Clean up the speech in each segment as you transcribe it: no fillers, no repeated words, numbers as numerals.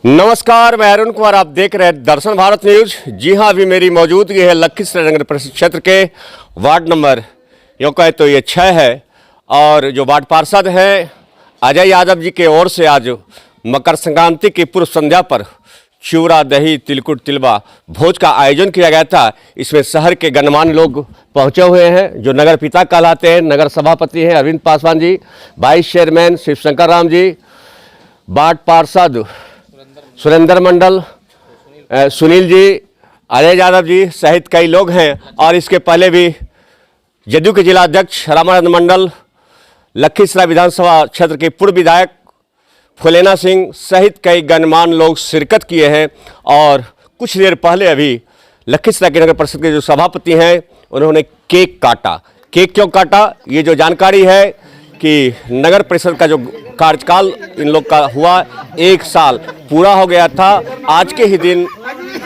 नमस्कार, मैं अरुण कुमार। आप देख रहे हैं दर्शन भारत न्यूज। जी हां, अभी मेरी मौजूदगी है लखीसराय नगर परिषद क्षेत्र के वार्ड नंबर यूँ कहे तो ये 6 है। और जो वार्ड पार्षद हैं अजय यादव जी के ओर से आज मकर संक्रांति की पूर्व संध्या पर चूरा, दही, तिलकुट, तिलवा भोज का आयोजन किया गया था। इसमें शहर के गणमान्य लोग पहुंचे हुए हैं, जो नगर पिता कहलाते हैं। नगर सभापति हैं Arvind Paswan ji, vice chairman Shivshankar Ram ji, ward पार्षद सुरेंद्र मंडल, सुनील जी, अजय यादव जी सहित कई लोग हैं। और इसके पहले भी जदयू के जिला अध्यक्ष रामानंद मंडल, लखीसराय विधानसभा क्षेत्र के पूर्व विधायक फुलेना सिंह सहित कई गणमान्य लोग शिरकत किए हैं। और कुछ देर पहले अभी लखीसराय के नगर परिषद के जो सभापति हैं उन्होंने केक काटा। केक क्यों काटा, ये जो जानकारी है कि नगर परिषद का जो कार्यकाल इन लोग का हुआ 1 साल पूरा हो गया था। आज के ही दिन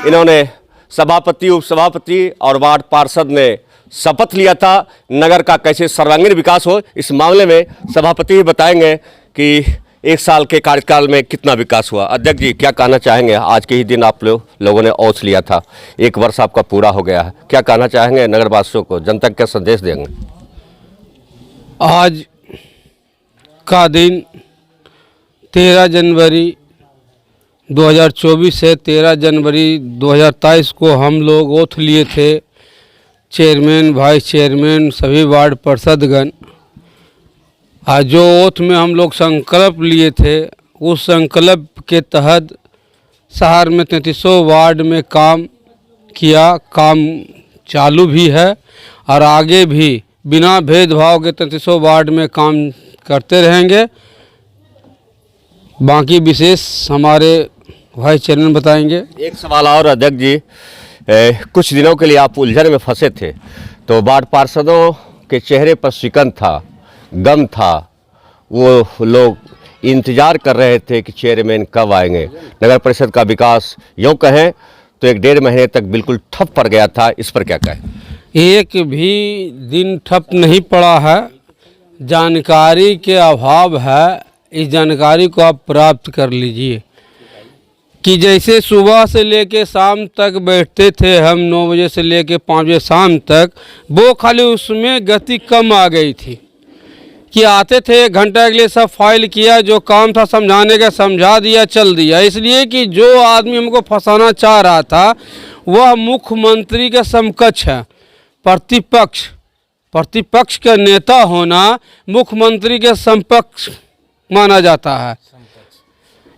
इन्होंने सभापति, उपसभापति और वार्ड पार्षद ने शपथ लिया था नगर का कैसे सर्वांगीण विकास हो। इस मामले में सभापति ही बताएंगे कि 1 साल के कार्यकाल में कितना विकास हुआ। अध्यक्ष जी, क्या कहना चाहेंगे? आज के ही दिन आप लोगों ने ओथ लिया था, 1 वर्ष आपका पूरा हो गया है, क्या कहना चाहेंगे नगरवासियों को, जनता को क्या संदेश देंगे? आज का दिन 13 जनवरी 2024 से 13 जनवरी 2023 को हम लोग ओथ लिए थे। चेयरमैन, वाइस चेयरमैन, सभी वार्ड पार्षदगण। आज जो ओथ में हम लोग संकल्प लिए थे, उस संकल्प के तहत शहर में 3300 वार्ड में काम किया। काम चालू भी है और आगे भी बिना भेदभाव के 3300 वार्ड में काम करते रहेंगे। बाकी विशेष हमारे वाइस चेयरमैन बताएंगे। एक सवाल और अध्यक्ष जी, कुछ दिनों के लिए आप उलझन में फंसे थे, तो वार्ड पार्षदों के चेहरे पर शिकन था, गम था। वो लोग इंतजार कर रहे थे कि चेयरमैन कब आएंगे। नगर परिषद का विकास यूँ कहें तो 1-1.5 महीने तक बिल्कुल ठप पड़ गया था। इस पर क्या कहें? एक भी दिन ठप नहीं पड़ा है, जानकारी के अभाव है। इस जानकारी को आप प्राप्त कर लीजिए कि जैसे सुबह से लेके शाम तक बैठते थे हम, 9 बजे से लेके 5 बजे शाम तक, वो खाली उसमें गति कम आ गई थी कि आते थे 1 घंटा के लिए सब फाइल किया, जो काम था समझाने का समझा दिया, चल दिया। इसलिए कि जो आदमी हमको फंसाना चाह रहा था वह मुख्यमंत्री के समकक्ष है। प्रतिपक्ष का नेता होना मुख्यमंत्री के समकक्ष माना जाता है।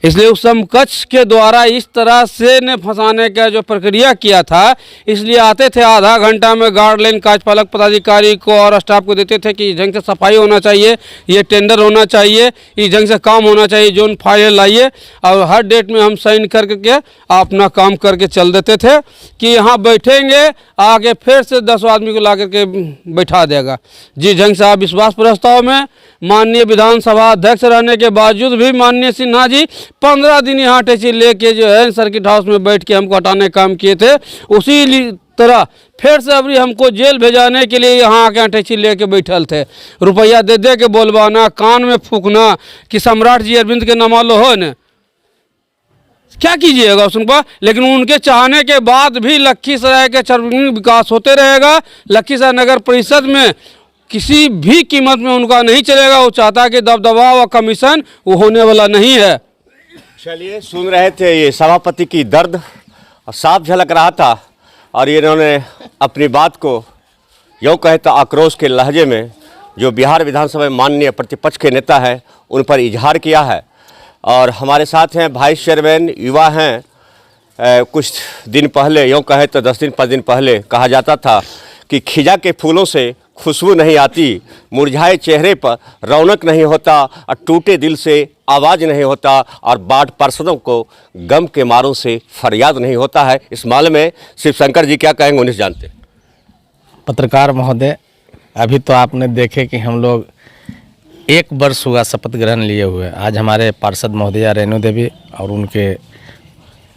इसलिए उस समकक्ष के द्वारा इस तरह से ने फंसाने का जो प्रक्रिया किया था, इसलिए आते थे आधा घंटा में गार्ड लाइन कार्यपालक पदाधिकारी को और स्टाफ को देते थे कि इस ढंग से सफाई होना चाहिए, ये टेंडर होना चाहिए, इस ढंग से काम होना चाहिए, जो फाइल लाइए। और हर डेट में हम साइन करके अपना काम करके चल देते थे कि यहाँ बैठेंगे, आगे फिर से 10 आदमी को ला करके बैठा देगा। जिस ढंग से आप विश्वास प्रस्ताव में माननीय विधानसभा अध्यक्ष रहने के बावजूद भी माननीय सिन्हा जी 15 दिन यहाँ अटैची लेके जो है सर्किट हाउस में बैठ के हमको हटाने काम किए थे। उसी तरह फिर से अभी हमको जेल भेजाने के लिए यहाँ आके अटैची लेके बैठल थे। रुपया दे दे के बोलवाना, कान में फूकना कि सम्राट जी अरविंद के नाम लो हो न, क्या कीजिएगा उनका। लेकिन उनके चाहने के बाद भी लखीसराय के सर्वांगीण विकास होते रहेगा। लखीसराय नगर परिषद में किसी भी कीमत में उनका नहीं चलेगा। वो चाहता कि दबदबा व कमीशन वो होने वाला नहीं है। चलिए, सुन रहे थे ये सभापति की दर्द, साफ झलक रहा था। और इन्होंने अपनी बात को यूँ कहे तो आक्रोश के लहजे में जो बिहार विधानसभा में माननीय प्रतिपक्ष के नेता है उन पर इजहार किया है। और हमारे साथ हैं वाइस चेयरमैन, युवा हैं। कुछ दिन पहले यूँ कहे तो 10 दिन 5 दिन पहले कहा जाता था कि खिजा के फूलों से खुशबू नहीं आती, मुरझाए चेहरे पर रौनक नहीं होता और टूटे दिल से आवाज़ नहीं होता, और वार्ड पार्षदों को गम के मारों से फरियाद नहीं होता है। इस मामले में शिवशंकर जी क्या कहेंगे, उन्हें जानते? पत्रकार महोदय, अभी तो आपने देखे कि हम लोग 1 वर्ष हुआ शपथ ग्रहण लिए हुए। आज हमारे पार्षद महोदया रेणु देवी और उनके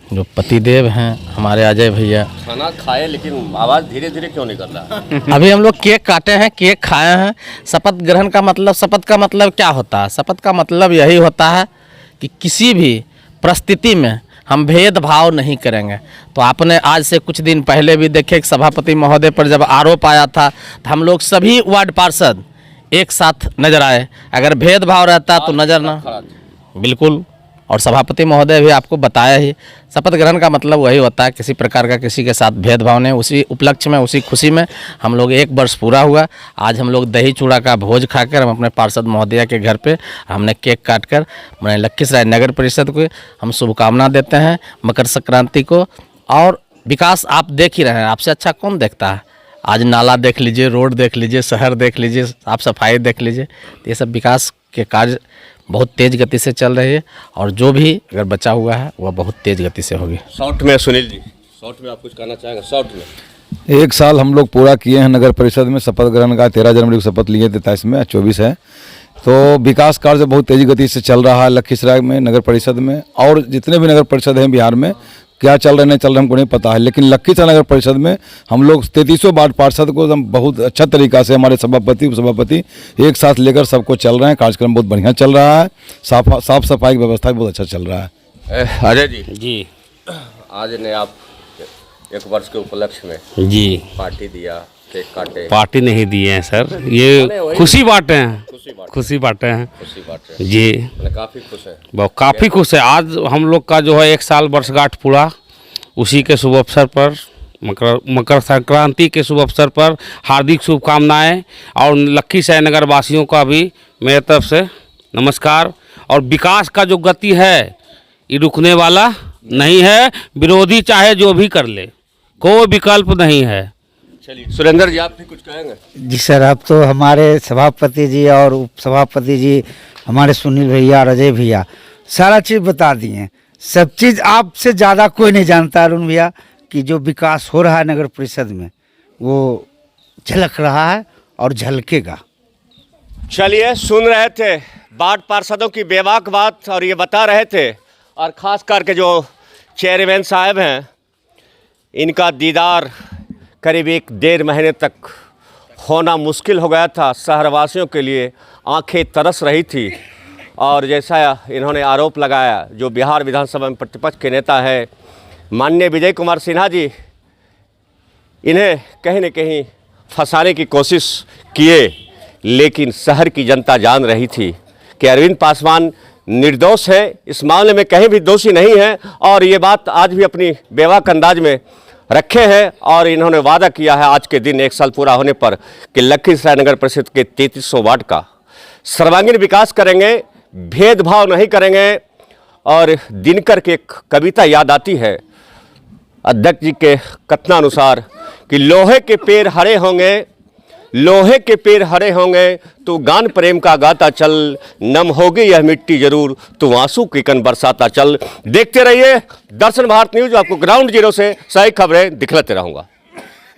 जो पतिदेव हैं हमारे अजय भैया, खाना खाए लेकिन आवाज़ धीरे धीरे क्यों निकल रहा है? अभी हम लोग केक काटे हैं, केक खाए हैं। शपथ ग्रहण का मतलब, शपथ का मतलब क्या होता है? शपथ का मतलब यही होता है कि किसी भी परिस्थिति में हम भेदभाव नहीं करेंगे। तो आपने आज से कुछ दिन पहले भी देखे कि सभापति महोदय पर जब आरोप आया था तो हम लोग सभी वार्ड पार्षद एक साथ नजर आए। अगर भेदभाव रहता तो नजर ना, बिल्कुल। और सभापति महोदय भी आपको बताया ही, शपथ ग्रहण का मतलब वही होता है, किसी प्रकार का किसी के साथ भेदभाव नहीं। उसी उपलक्ष्य में, उसी खुशी में हम लोग 1 वर्ष पूरा हुआ। आज हम लोग दही चूड़ा का भोज खाकर हम अपने पार्षद महोदया के घर पे हमने केक काटकर मैंने लखीसराय नगर परिषद को हम शुभकामना देते हैं मकर संक्रांति को। और विकास आप देख ही रहे हैं, आपसे अच्छा कौन देखता है। आज नाला देख लीजिए, रोड देख लीजिए, शहर देख लीजिए, साफ सफाई देख लीजिए। तो ये सब विकास के कार्य बहुत तेज़ गति से चल रही है और जो भी अगर बचा हुआ है वह बहुत तेज़ गति से होगी। शॉर्ट में सुनील जी, शॉर्ट में आप कुछ कहना चाहेंगे? शॉर्ट में 1 साल हम लोग पूरा किए हैं नगर परिषद में, शपथ ग्रहण का 13 जनवरी को शपथ लिए थे, 23 में 24 है। तो विकास कार्य बहुत तेज़ी गति से चल रहा है लखीसराय में नगर परिषद में, और जितने भी नगर परिषद हैं बिहार में क्या चल रहे नहीं चल रहे हमको नहीं पता है, लेकिन लखीसराय नगर परिषद में हम लोग 3300 वार्ड पार्षद को हम बहुत अच्छा तरीका से, हमारे सभापति उपसभापति एक साथ लेकर सबको चल रहे हैं। कार्यक्रम बहुत बढ़िया चल रहा है, साफ सफाई की व्यवस्था भी बहुत अच्छा चल रहा है। अजय जी, जी आज ने आप 1 वर्ष के उपलक्ष्य में जी पार्टी दिया, केक काटे, पार्टी नहीं दिए हैं सर, ये खुशी बांटे हैं, खुशी बांटे हैं खुशी बात है, जी। मैं काफ़ी खुश है। बहुत काफ़ी खुश है। आज हम लोग का जो है 1 साल वर्षगांठ पूरा, उसी के शुभ अवसर पर मकर संक्रांति के शुभ अवसर पर हार्दिक शुभकामनाएं। और लखीसराय नगर वासियों का भी मेरे तरफ से नमस्कार। और विकास का जो गति है ये रुकने वाला नहीं है, विरोधी चाहे जो भी कर ले, कोई विकल्प नहीं है। चलिए सुरेंद्र जी, आप भी कुछ कहेंगे? जी सर, अब तो हमारे सभापति जी और उपसभापति जी, हमारे सुनील भैया और अजय भैया सारा चीज़ बता दिए हैं। सब चीज़ आपसे ज़्यादा कोई नहीं जानता अरुण भैया कि जो विकास हो रहा है नगर परिषद में वो झलक रहा है और झलकेगा। चलिए, सुन रहे थे वार्ड पार्षदों की बेबाक बात और ये बता रहे थे, और ख़ास करके जो चेयरमैन साहब हैं इनका दीदार करीब 1-1.5 महीने तक होना मुश्किल हो गया था। शहरवासियों के लिए आंखें तरस रही थी। और जैसा इन्होंने आरोप लगाया, जो बिहार विधानसभा में प्रतिपक्ष के नेता है माननीय विजय कुमार सिन्हा जी, इन्हें कहीं न कहीं फंसाने की कोशिश किए, लेकिन शहर की जनता जान रही थी कि अरविंद पासवान निर्दोष है, इस मामले में कहीं भी दोषी नहीं है। और ये बात आज भी अपनी बेबाक अंदाज में रखे हैं। और इन्होंने वादा किया है आज के दिन 1 साल पूरा होने पर कि लखीसराय नगर परिषद के 3300 वार्ड का सर्वांगीण विकास करेंगे, भेदभाव नहीं करेंगे। और दिनकर की एक कविता याद आती है अध्यक्ष जी के कथनानुसार कि लोहे के पेड़ हरे होंगे, लोहे के पेड़ हरे होंगे, तो गान प्रेम का गाता चल, नम होगी यह मिट्टी जरूर, तो आंसू की कण बरसाता चल। देखते रहिए दर्शन भारत न्यूज, आपको ग्राउंड जीरो से सही खबरें दिखलाते रहूँगा।